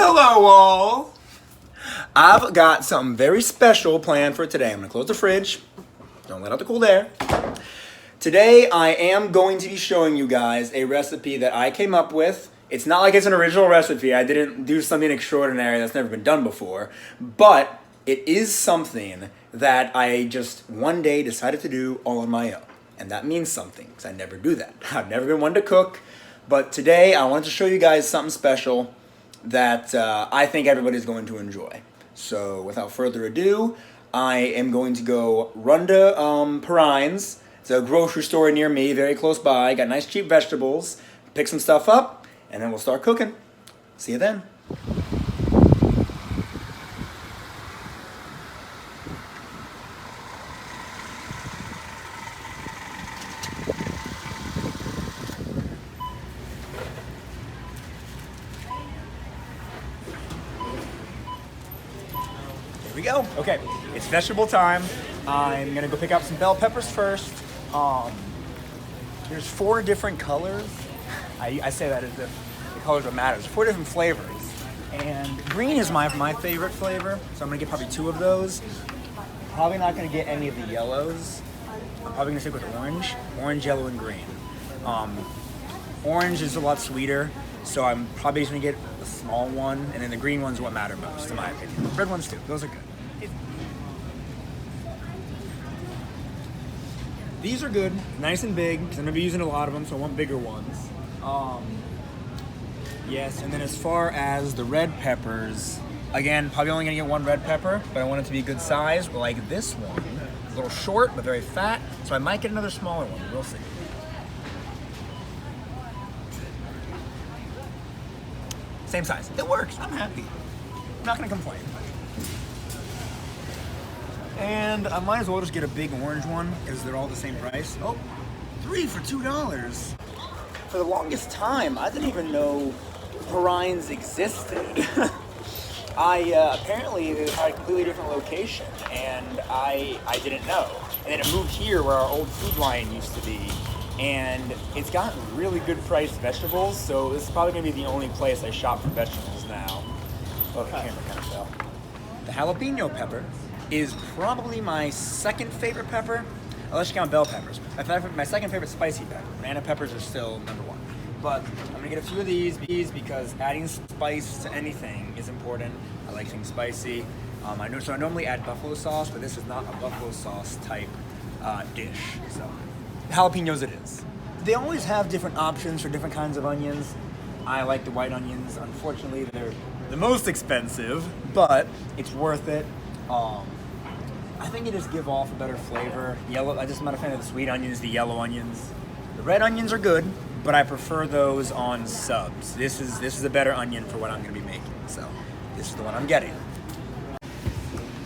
Hello all! I've got something very special planned for today. I'm gonna close the fridge. Don't let out the cold air. Today I am going to be showing you guys a recipe that I came up with. It's not like it's an original recipe. I didn't do something extraordinary that's never been done before. But it is something that I just one day decided to do all on my own. And that means something, because I never do that. I've never been one to cook. But today I wanted to show you guys something special that I think everybody's going to enjoy. So without further ado, I am going to go run to Perrines. It's a grocery store near me, very close by. Got nice cheap vegetables. Pick some stuff up, and then we'll start cooking. See you then. Here we go. Okay, it's vegetable time. I'm gonna go pick out some bell peppers first. There's 4 different colors. I say that as if the colors don't matter. There's 4 different flavors. And green is my favorite flavor, so I'm gonna get probably 2 of those. Probably not gonna get any of the yellows. I'm probably gonna stick with orange, yellow, and green. Orange is a lot sweeter, so I'm probably just gonna get the small one, and then the green ones what matter most, in my opinion. Red ones too, those are good. These are good, nice and big, because I'm gonna be using a lot of them, so I want bigger ones. Yes, and then as far as the red peppers, again, probably only gonna get 1 red pepper, but I want it to be a good size, like this one. A little short, but very fat, so I might get another smaller one, we'll see. Same size, it works, I'm happy. I'm not gonna complain. And I might as well just get a big orange one, because they're all the same price. Oh, 3 for $2. For the longest time, I didn't even know Perrines existed. Apparently it had a completely different location, and I didn't know. And then it moved here where our old Food Lion used to be, and it's gotten really good priced vegetables, so this is probably gonna be the only place I shop for vegetables now. Oh, the camera kind of fell. The jalapeno pepper is probably my second favorite pepper, unless you count bell peppers. My second favorite spicy pepper. Banana peppers are still number 1. But I'm gonna get a few of these because adding spice to anything is important. I like things spicy. I normally add buffalo sauce, but this is not a buffalo sauce type dish. So jalapenos it is. They always have different options for different kinds of onions. I like the white onions. Unfortunately, they're the most expensive, but it's worth it. I think it just give off a better flavor. I'm just not a fan of the sweet onions, the yellow onions. The red onions are good, but I prefer those on subs. This is a better onion for what I'm gonna be making, so this is the one I'm getting.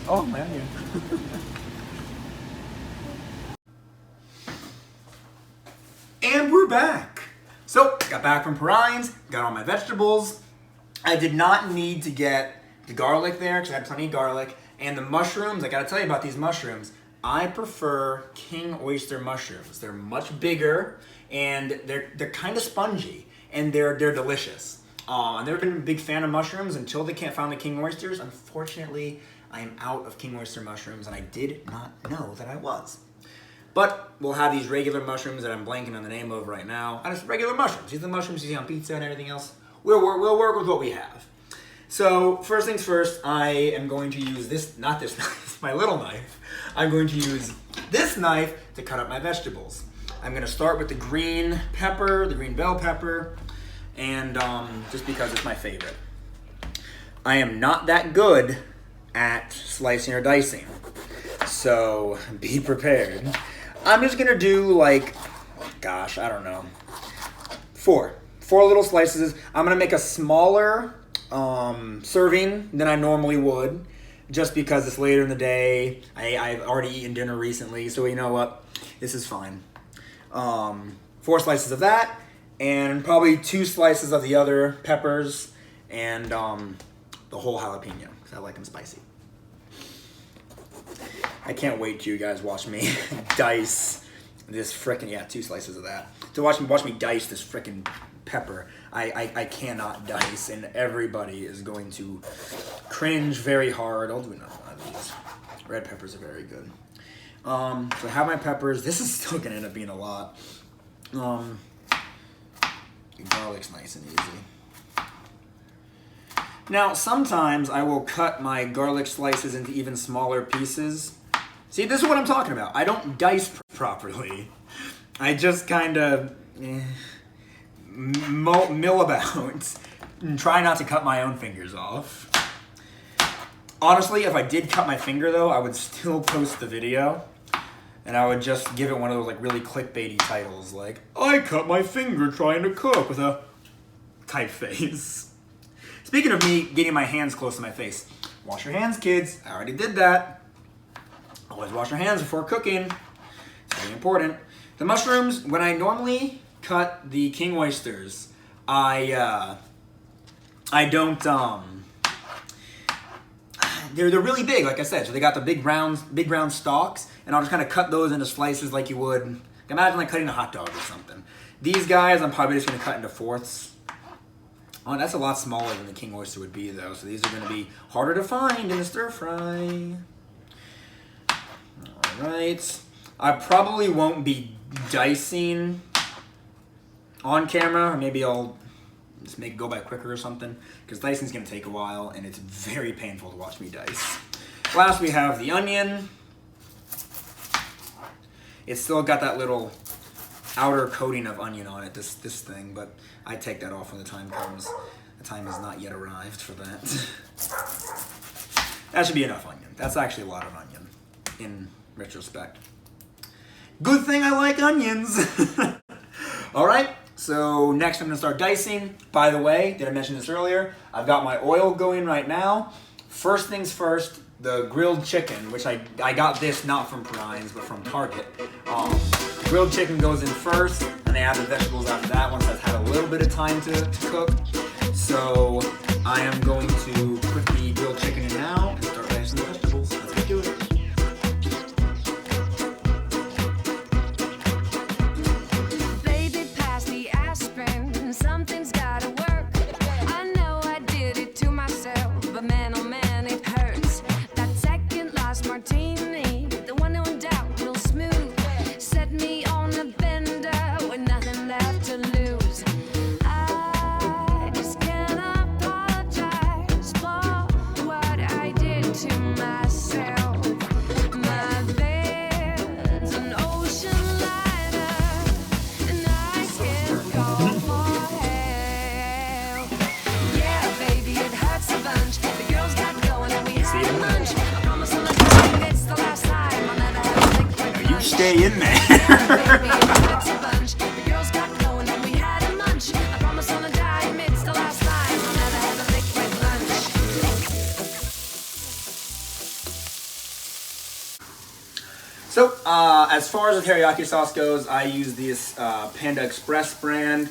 Oh, my onion. And we're back. So, got back from Perrines, got all my vegetables. I did not need to get the garlic there, because I had plenty of garlic. And the mushrooms, I gotta tell you about these mushrooms. I prefer king oyster mushrooms. They're much bigger, and they're kind of spongy, and they're delicious. I've never been a big fan of mushrooms until they can't find the king oysters. Unfortunately, I am out of king oyster mushrooms, and I did not know that I was. But we'll have these regular mushrooms that I'm blanking on the name of right now. Just regular mushrooms. These are the mushrooms you see on pizza and everything else. We'll work with what we have. So, first things first, I am going to use not this knife, my little knife. I'm going to use this knife to cut up my vegetables. I'm gonna start with the green pepper, the green bell pepper, and just because it's my favorite. I am not that good at slicing or dicing, so be prepared. I'm just gonna do I don't know, 4 little slices. I'm gonna make a smaller serving than I normally would, just because it's later in the day. I've already eaten dinner recently, so you know what? This is fine. 4 slices of that, and probably 2 slices of the other peppers, and the whole jalapeno, because I like them spicy. I can't wait till you guys watch me dice this frickin', 2 slices of that. To watch me dice this frickin' pepper. I cannot dice, and everybody is going to cringe very hard. I'll do another one of these. Red peppers are very good. So I have my peppers. This is still gonna end up being a lot. Garlic's nice and easy. Now, sometimes I will cut my garlic slices into even smaller pieces. See, this is what I'm talking about. I don't dice properly. I just kind of mill about and try not to cut my own fingers off. Honestly, if I did cut my finger though, I would still post the video. And I would just give it one of those like really clickbaity titles, like, I cut my finger trying to cook with a typeface. Speaking of me getting my hands close to my face, wash your hands, kids. I already did that. Always wash your hands before cooking. It's very important. The mushrooms, when I normally cut the king oysters, I don't, they're really big, like I said. So they got the big round stalks, and I'll just kind of cut those into slices like you would. Imagine like cutting a hot dog or something. These guys, I'm probably just going to cut into fourths. Oh, that's a lot smaller than the king oyster would be, though. So these are going to be harder to find in the stir fry. All right. I probably won't be dicing on camera, or maybe I'll just make it go by quicker or something, because dicing's going to take a while, and it's very painful to watch me dice. Last, we have the onion. It's still got that little outer coating of onion on it, this thing, but I take that off when the time comes. The time has not yet arrived for that. That should be enough onion. That's actually a lot of onion, in retrospect. Good thing I like onions. All right, so next I'm gonna start dicing. By the way, did I mention this earlier? I've got my oil going right now. First things first, the grilled chicken, which I got this not from Perrines, but from Target. The grilled chicken goes in first, and they add the vegetables after that once I've had a little bit of time to cook. So I am going to put the grilled chicken in now and start dicing the vegetables. Let's get to it. Baby, pass the aspirin. Something's gotta work. I know I did it to myself, but man, oh man, it hurts. That second last martini, the one no doubt real smooth, set me on a bender with nothing left to lose. I just can't apologize for what I did to myself. My bed's an ocean liner, and I can't go for help. Yeah, baby, it hurts a bunch. The girls got going and we had lunch. I promise on the time it's the last time I'll never have a liquid lunch. Stay in there. Baby, it hurts a bunch. The girls got going and we had a lunch. I promise on a dime it's the last time I'll never have a liquid lunch. So, as far as the teriyaki sauce goes, I use this Panda Express brand.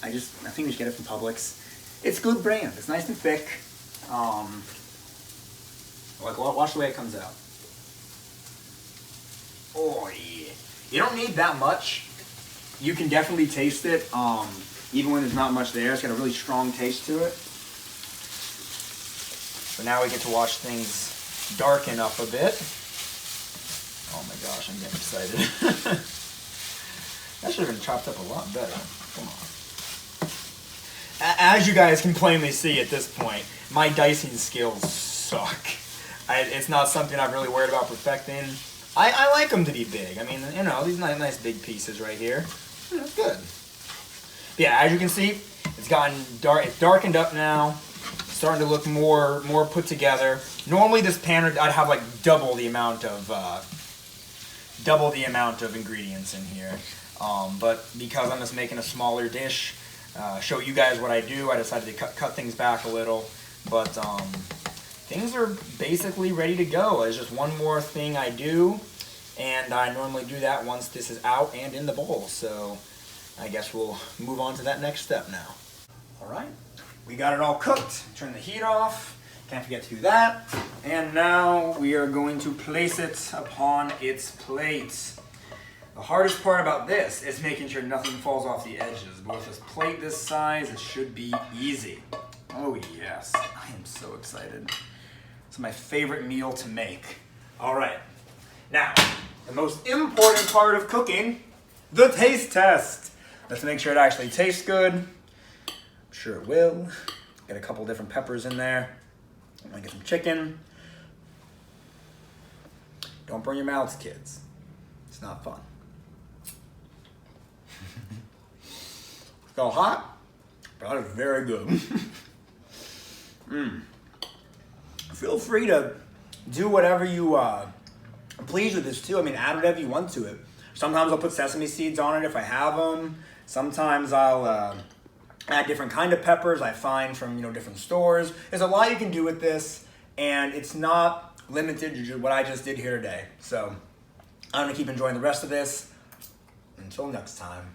I think you should get it from Publix. It's a good brand. It's nice and thick. Like, watch the way it comes out. Oh yeah. You don't need that much. You can definitely taste it, even when there's not much there. It's got a really strong taste to it. So now we get to watch things darken up a bit. Oh my gosh, I'm getting excited. That should have been chopped up a lot better. Come on. As you guys can plainly see at this point, my dicing skills suck. It's not something I've really worried about perfecting. I like them to be big. I mean, you know, these nice big pieces right here. That's good. But yeah, as you can see, it's gotten dark. It's darkened up now. It's starting to look more put together. Normally, this pan I'd have like double the amount of ingredients in here. But because I'm just making a smaller dish, show you guys what I do, I decided to cut things back a little. But things are basically ready to go. There's just one more thing I do, and I normally do that once this is out and in the bowl. So I guess we'll move on to that next step now. All right, we got it all cooked. Turn the heat off. Can't forget to do that. And now we are going to place it upon its plate. The hardest part about this is making sure nothing falls off the edges. But with this plate this size, it should be easy. Oh yes, I am so excited. It's my favorite meal to make. All right, now, the most important part of cooking, the taste test. Let's make sure it actually tastes good. I'm sure it will. Get a couple different peppers in there. I'm gonna get some chicken. Don't burn your mouths, kids. It's not fun. It's all hot, but that is very good. Feel free to do whatever you please with this too. I mean, add whatever you want to it. Sometimes I'll put sesame seeds on it if I have them. Sometimes I'll add different kind of peppers I find from different stores. There's a lot you can do with this, and it's not limited to just what I just did here today. So I'm gonna keep enjoying the rest of this. Until next time.